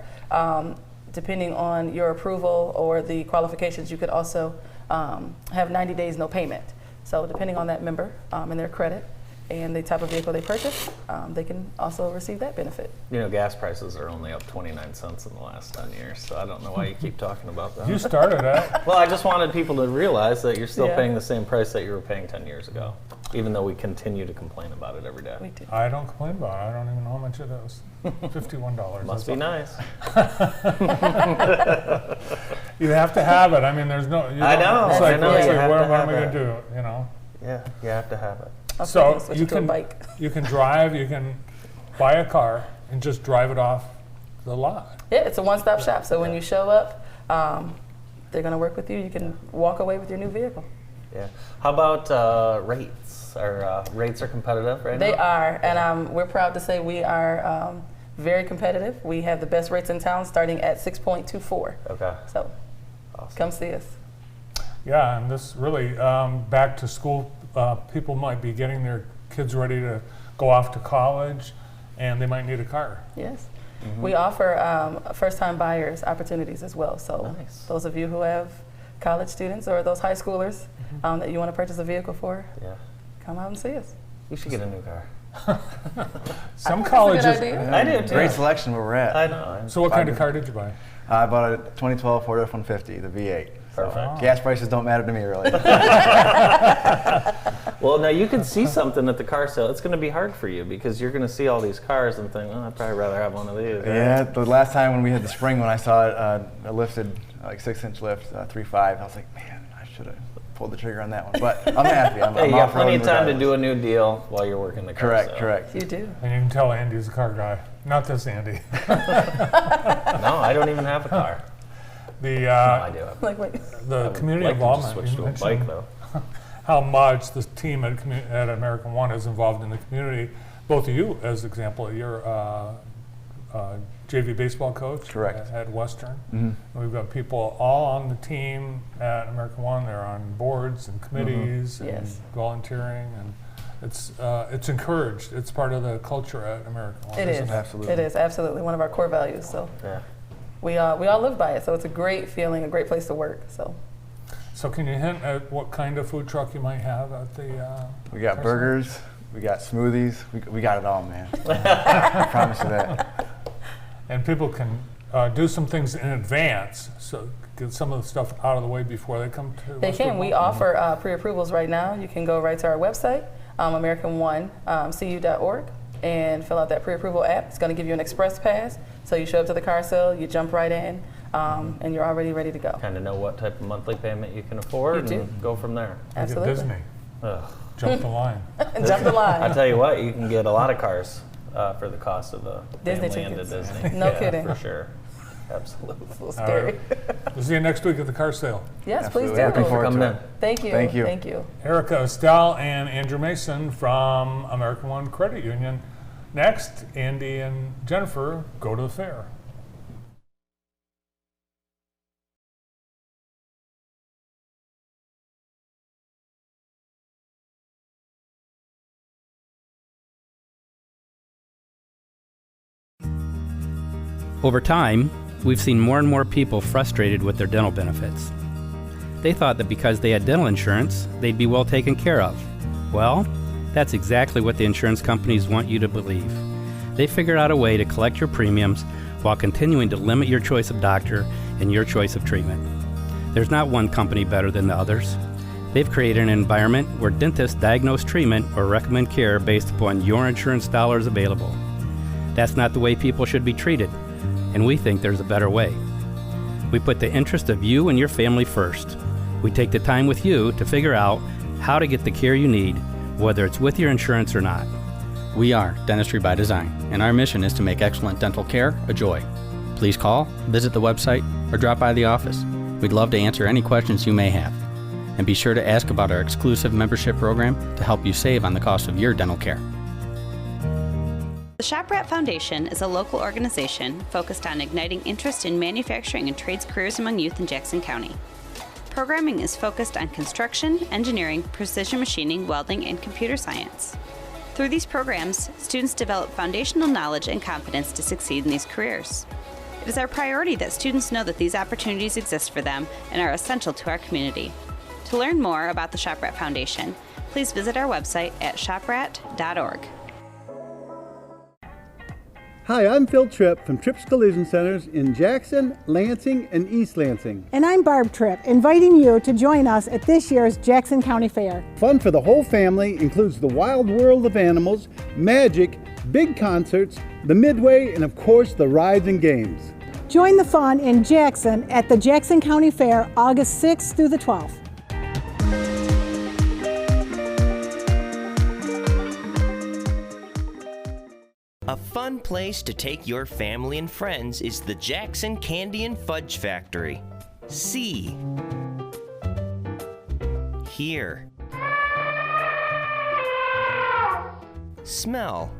Depending on your approval or the qualifications, you could also have 90 days no payment. So depending on that member and their credit, and the type of vehicle they purchase, they can also receive that benefit. You know, gas prices are only up 29 cents in the last 10 years, so I don't know why you keep talking about that. You started it. Well, I just wanted people to realize that you're still Yeah. paying the same price that you were paying 10 years ago, even though we continue to complain about it every day. We do. I don't complain about it. I don't even know how much it is. $51. Must be nice. You have to have it. I mean, there's no. I know. It's like, I know. it's You like, have what to am I have going it. to do? You know. Yeah, you have to have it. So switch you it to a can bike. you can drive. You can buy a car and just drive it off the lot. Yeah, it's a one-stop shop. So when you show up, they're going to work with you. You can walk away with your new vehicle. Yeah. How about rates? Rates are competitive right now? They are, and we're proud to say we are very competitive. We have the best rates in town, starting at 6.24. Okay. So, come see us. Yeah, and this really back to school. People might be getting their kids ready to go off to college, and they might need a car. Yes. We offer first-time buyers opportunities as well. So those of you who have college students or those high schoolers that you want to purchase a vehicle for, come out and see us. You should get a new car. Some I think colleges. that's a good idea. I do too. Great selection where we're at. I know. So what kind of car did you buy? I bought a 2012 Ford F-150, the V8. So Perfect. gas prices don't matter to me, really. Well, now you can see something at the car sale. It's going to be hard for you because you're going to see all these cars and think, oh, I'd probably rather have one of these. Right? Yeah, the last time when we had the spring, when I saw it, a lifted, like 6-inch lift, 3.5, I was like, man, I should have pulled the trigger on that one. But I'm happy. I'm Hey, you got plenty off-roading of time to regardless. do a new deal while you're working the car sale. Correct. You do. And you can tell Andy's a car guy. Not this Andy. No, I don't even have a car. The No, I do. Like, wait. the community like to just involvement. switch You to a mentioned bike, though. how much the team at American One is involved in the community. Both of you, as example, you're JV baseball coach. Correct. At Western. Mhm. And we've got people all on the team at American One. They're on boards and committees and Yes. volunteering, and it's encouraged. It's part of the culture at American One. It isn't is. it? Absolutely. It is absolutely one of our core values. So Yeah. we all live by it. So it's a great feeling, a great place to work. So So can you hint at what kind of food truck you might have at the? We got car burgers, we got smoothies, we got it all, man. I promise you that. And people can do some things in advance, so get some of the stuff out of the way before they come to. they Western can. We Mall. offer pre-approvals right now. You can go right to our website, AmericanOneCU.org, and fill out that pre-approval app. It's going to give you an express pass. So you show up to the car sale, you jump right in, and you're already ready to go. Kind of know what type of monthly payment you can afford You do. and go from there. Like at Absolutely. Disney. Ugh. Jump the line. Jump the line. I tell you what, you can get a lot of cars for the cost of a Disney family into tickets. Disney. No Yeah, kidding. For sure. Absolutely. It's a little All scary. right. We'll see you next week at the car sale. Yes, please Absolutely. do. Looking forward Coming to in. it. Thank you. Thank you. Thank you. Erica Estelle and Andrew Mason from American One Credit Union. Next, Andy and Jennifer go to the fair. Over time, we've seen more and more people frustrated with their dental benefits. They thought that because they had dental insurance, they'd be well taken care of. Well, that's exactly what the insurance companies want you to believe. They figured out a way to collect your premiums while continuing to limit your choice of doctor and your choice of treatment. There's not one company better than the others. They've created an environment where dentists diagnose treatment or recommend care based upon your insurance dollars available. That's not the way people should be treated, and we think there's a better way. We put the interest of you and your family first. We take the time with you to figure out how to get the care you need, whether it's with your insurance or not. We are Dentistry by Design, and our mission is to make excellent dental care a joy. Please call, visit the website, or drop by the office. We'd love to answer any questions you may have. And be sure to ask about our exclusive membership program to help you save on the cost of your dental care. The ShopRat Foundation is a local organization focused on igniting interest in manufacturing and trades careers among youth in Jackson County. Programming is focused on construction, engineering, precision machining, welding, and computer science. Through these programs, students develop foundational knowledge and confidence to succeed in these careers. It is our priority that students know that these opportunities exist for them and are essential to our community. To learn more about the ShopRat Foundation, please visit our website at shoprat.org. Hi, I'm Phil Tripp from Tripp's Collision Centers in Jackson, Lansing, and East Lansing. And I'm Barb Tripp, inviting you to join us at this year's Jackson County Fair. Fun for the whole family includes the wild world of animals, magic, big concerts, the Midway, and of course the rides and games. Join the fun in Jackson at the Jackson County Fair, August 6th through the 12th. A fun place to take your family and friends is the Jackson Candy and Fudge Factory. See. Hear. Smell.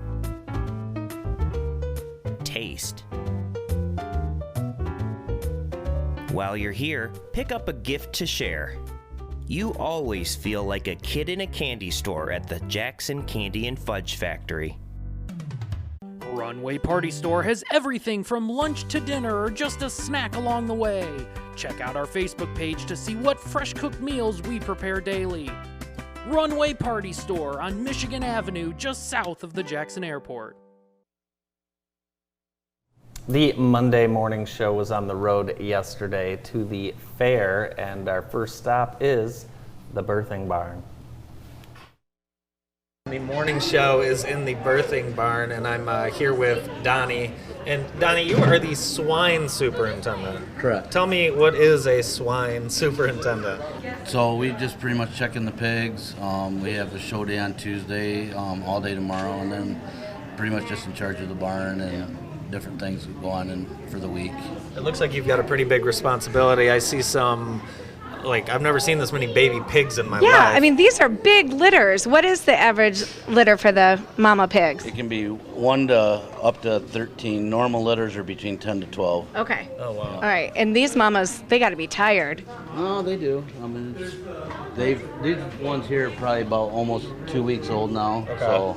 Taste. While you're here, pick up a gift to share. You always feel like a kid in a candy store at the Jackson Candy and Fudge Factory. Runway Party Store has everything from lunch to dinner or just a snack along the way. Check out our Facebook page to see what fresh cooked meals we prepare daily. Runway Party Store on Michigan Avenue, just south of the Jackson Airport. The Monday morning show was on the road yesterday to the fair, and our first stop is the birthing barn. The morning show is in the birthing barn, and I'm here with Donnie. And Donnie, you are the swine superintendent. Correct. Tell me, what is a swine superintendent? So we just pretty much check in the pigs. We have a show day on Tuesday, all day tomorrow, and then pretty much just in charge of the barn and different things that go on for the week. It looks like you've got a pretty big responsibility. I see some... I've never seen this many baby pigs in my life. Yeah, I mean, these are big litters. What is the average litter for the mama pigs? It can be 1 to up to 13. Normal litters are between 10 to 12. Okay. Oh, wow. All right, and these mamas, they got to be tired. Oh, they do. I mean, these ones here are probably about almost 2 weeks old now. Okay. So,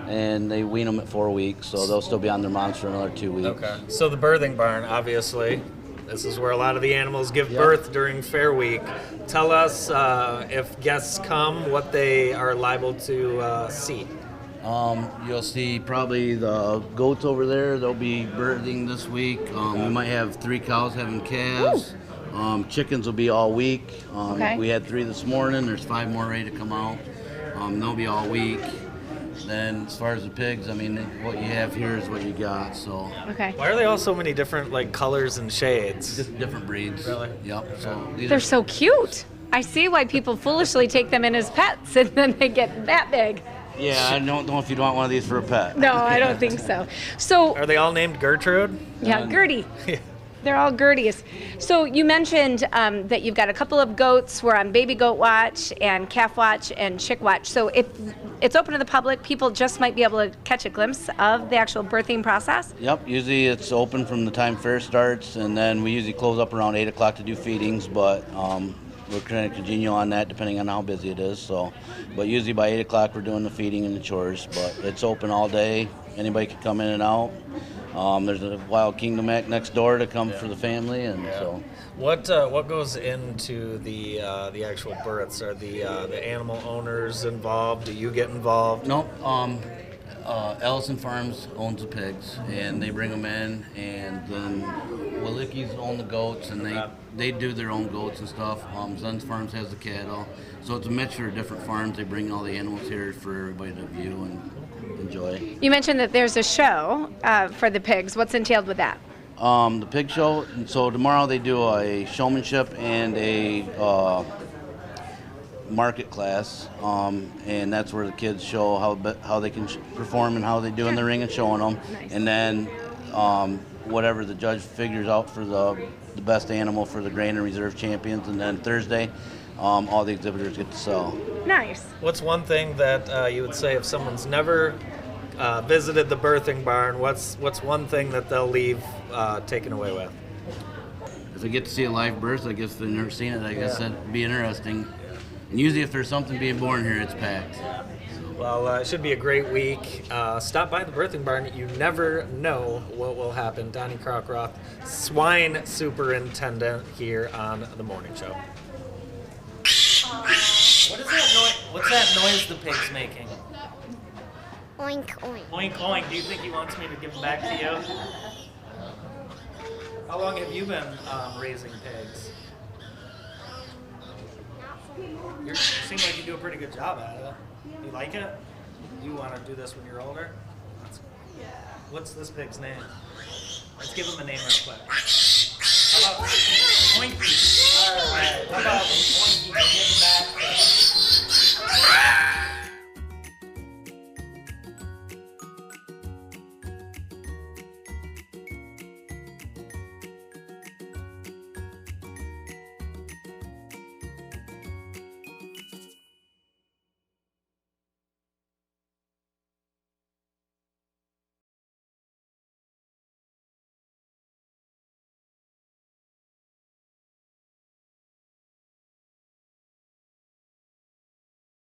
and they wean them at 4 weeks, so they'll still be on their moms for another 2 weeks. Okay. So the birthing barn, obviously. This is where a lot of the animals give birth during Fair Week. Tell us if guests come, what they are liable to see. You'll see probably the goats over there. They'll be birthing this week. We might have 3 cows having calves. Chickens will be all week. We had 3 this morning. There's 5 more ready to come out. They'll be all week. Then as far as the pigs, I mean, what you have here is what you got, so. Okay. Why are they all so many different colors and shades? Just different breeds. Really? Yep. So They're so cute. I see why people foolishly take them in as pets and then they get that big. Yeah, I don't know if you'd want one of these for a pet. No, I don't think so. So. Are they all named Gertrude? Yeah, Gertie. They're all Gerties. So you mentioned that you've got a couple of goats. We're on baby goat watch and calf watch and chick watch. So if it's open to the public, people just might be able to catch a glimpse of the actual birthing process. Yep, usually it's open from the time fair starts, and then we usually close up around 8 o'clock to do feedings, but we're kind of congenial on that depending on how busy it is. So, but usually by 8 o'clock we're doing the feeding and the chores, but it's open all day. Anybody can come in and out. There's a Wild Kingdom Act next door to come for the family, and so. What goes into the actual births? Are the animal owners involved? Do you get involved? Nope. Ellison Farms owns the pigs, and they bring them in, and then Walicki's own the goats, and they do their own goats and stuff. Zun's Farms has the cattle, so it's a mixture of different farms. They bring all the animals here for everybody to view and enjoy. You mentioned that there's a show for the pigs. What's entailed with that? The pig show. So tomorrow they do a showmanship and a market class, and that's where the kids show how they can perform and how they do in the ring and showing them. Nice. And then whatever the judge figures out for the best animal for the Grand and Reserve champions, and then Thursday all the exhibitors get to sell. Nice. What's one thing that you would say if someone's never visited the birthing barn, what's one thing that they'll leave taken away with? If they get to see a live birth, I guess if they've never seen it, I guess that'd be interesting. And usually if there's something being born here, it's packed. Well, it should be a great week. Stop by the birthing barn. You never know what will happen. Donnie Cockroft, swine superintendent here on The Morning Show. What is that noise? What's that noise the pig's making? Oink, oink. Oink, oink. Do you think he wants me to give him back to you? How long have you been raising pigs? You seem like you do a pretty good job at it. You like it? You want to do this when you're older? What's this pig's name? Let's give him a name real quick. How about Oinky? Alright, how about Oinky give him back?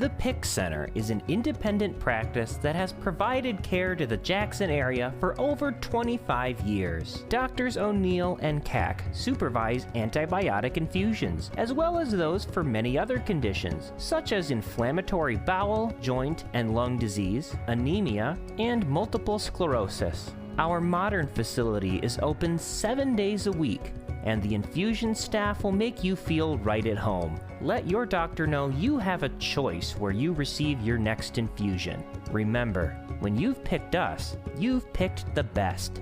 The PIC Center is an independent practice that has provided care to the Jackson area for over 25 years. Doctors O'Neill and Cack supervise antibiotic infusions, as well as those for many other conditions, such as inflammatory bowel, joint, and lung disease, anemia, and multiple sclerosis. Our modern facility is open 7 days a week, and the infusion staff will make you feel right at home. Let your doctor know you have a choice where you receive your next infusion. Remember, when you've picked us, you've picked the best.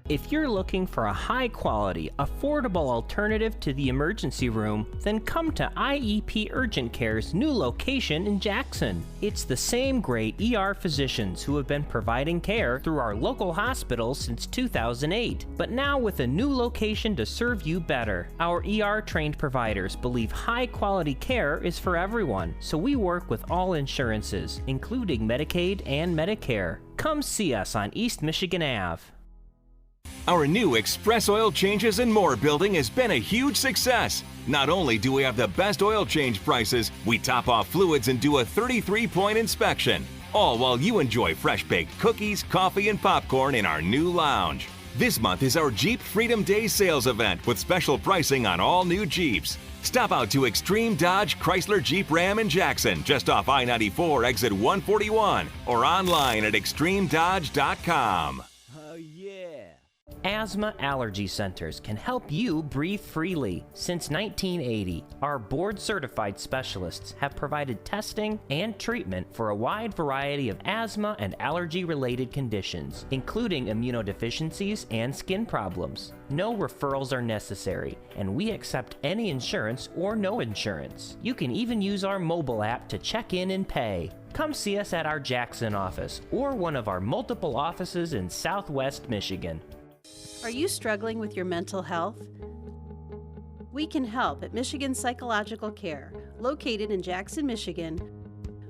If you're looking for a high-quality, affordable alternative to the emergency room, then come to IEP Urgent Care's new location in Jackson. It's the same great ER physicians who have been providing care through our local hospitals since 2008, but now with a new location to serve you better. Our ER-trained providers believe high-quality care is for everyone, so we work with all insurances, including Medicaid and Medicare. Come see us on East Michigan Ave. Our new Express Oil Changes and More building has been a huge success. Not only do we have the best oil change prices, we top off fluids and do a 33-point inspection. All while you enjoy fresh-baked cookies, coffee, and popcorn in our new lounge. This month is our Jeep Freedom Day sales event with special pricing on all new Jeeps. Stop out to Extreme Dodge Chrysler Jeep Ram in Jackson, just off I-94 exit 141, or online at extremedodge.com. Asthma Allergy Centers can help you breathe freely. Since 1980, our board-certified specialists have provided testing and treatment for a wide variety of asthma and allergy-related conditions, including immunodeficiencies and skin problems. No referrals are necessary, and we accept any insurance or no insurance. You can even use our mobile app to check in and pay. Come see us at our Jackson office or one of our multiple offices in Southwest Michigan. Are you struggling with your mental health? We can help at Michigan Psychological Care, located in Jackson, Michigan.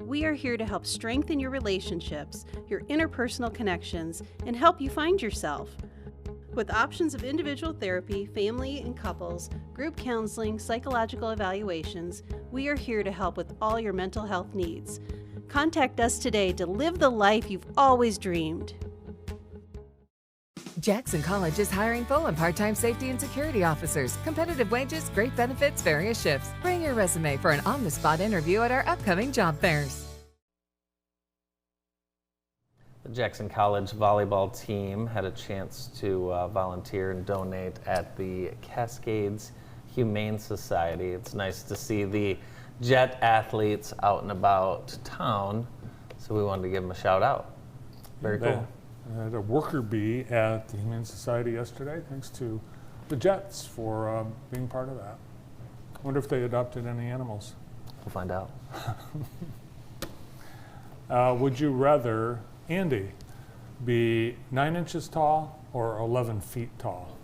We are here to help strengthen your relationships, your interpersonal connections, and help you find yourself. With options of individual therapy, family and couples, group counseling, psychological evaluations, we are here to help with all your mental health needs. Contact us today to live the life you've always dreamed. Jackson College is hiring full and part-time safety and security officers. Competitive wages, great benefits, various shifts. Bring your resume for an on-the-spot interview at our upcoming job fairs. The Jackson College volleyball team had a chance to volunteer and donate at the Cascades Humane Society. It's nice to see the Jet athletes out and about town, so we wanted to give them a shout out. Very cool. I had a worker bee at the Humane Society yesterday, thanks to the Jets for being part of that. I wonder if they adopted any animals. We'll find out. Would you rather, Andy, be 9 inches tall or 11 feet tall?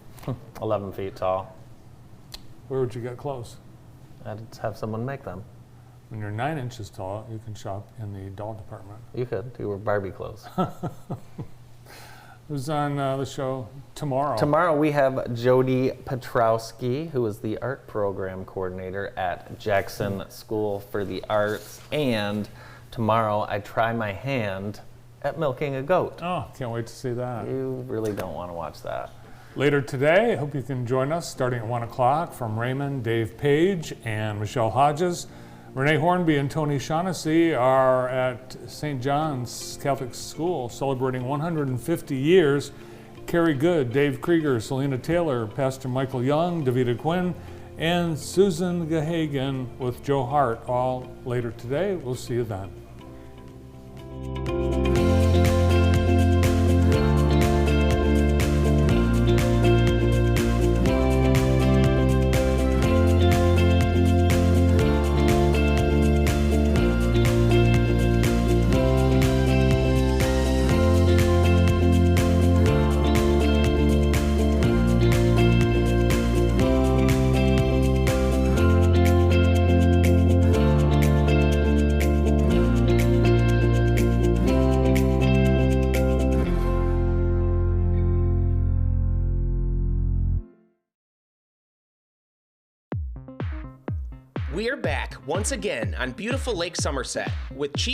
11 feet tall. Where would you get clothes? I'd have someone make them. When you're 9 inches tall, you can shop in the doll department. You could. You were Barbie clothes. Who's on the show tomorrow? Tomorrow we have Jody Petrowski, who is the art program coordinator at Jackson School for the Arts. And tomorrow I try my hand at milking a goat. Oh, can't wait to see that. You really don't want to watch that. Later today, I hope you can join us starting at 1 o'clock from Raymond, Dave Page, and Michelle Hodges. Renee Hornby and Tony Shaughnessy are at St. John's Catholic School celebrating 150 years. Carrie Good, Dave Krieger, Selena Taylor, Pastor Michael Young, Davida Quinn, and Susan Gahagan with Joe Hart, all later today. We'll see you then. We're back once again on beautiful Lake Somerset with Chief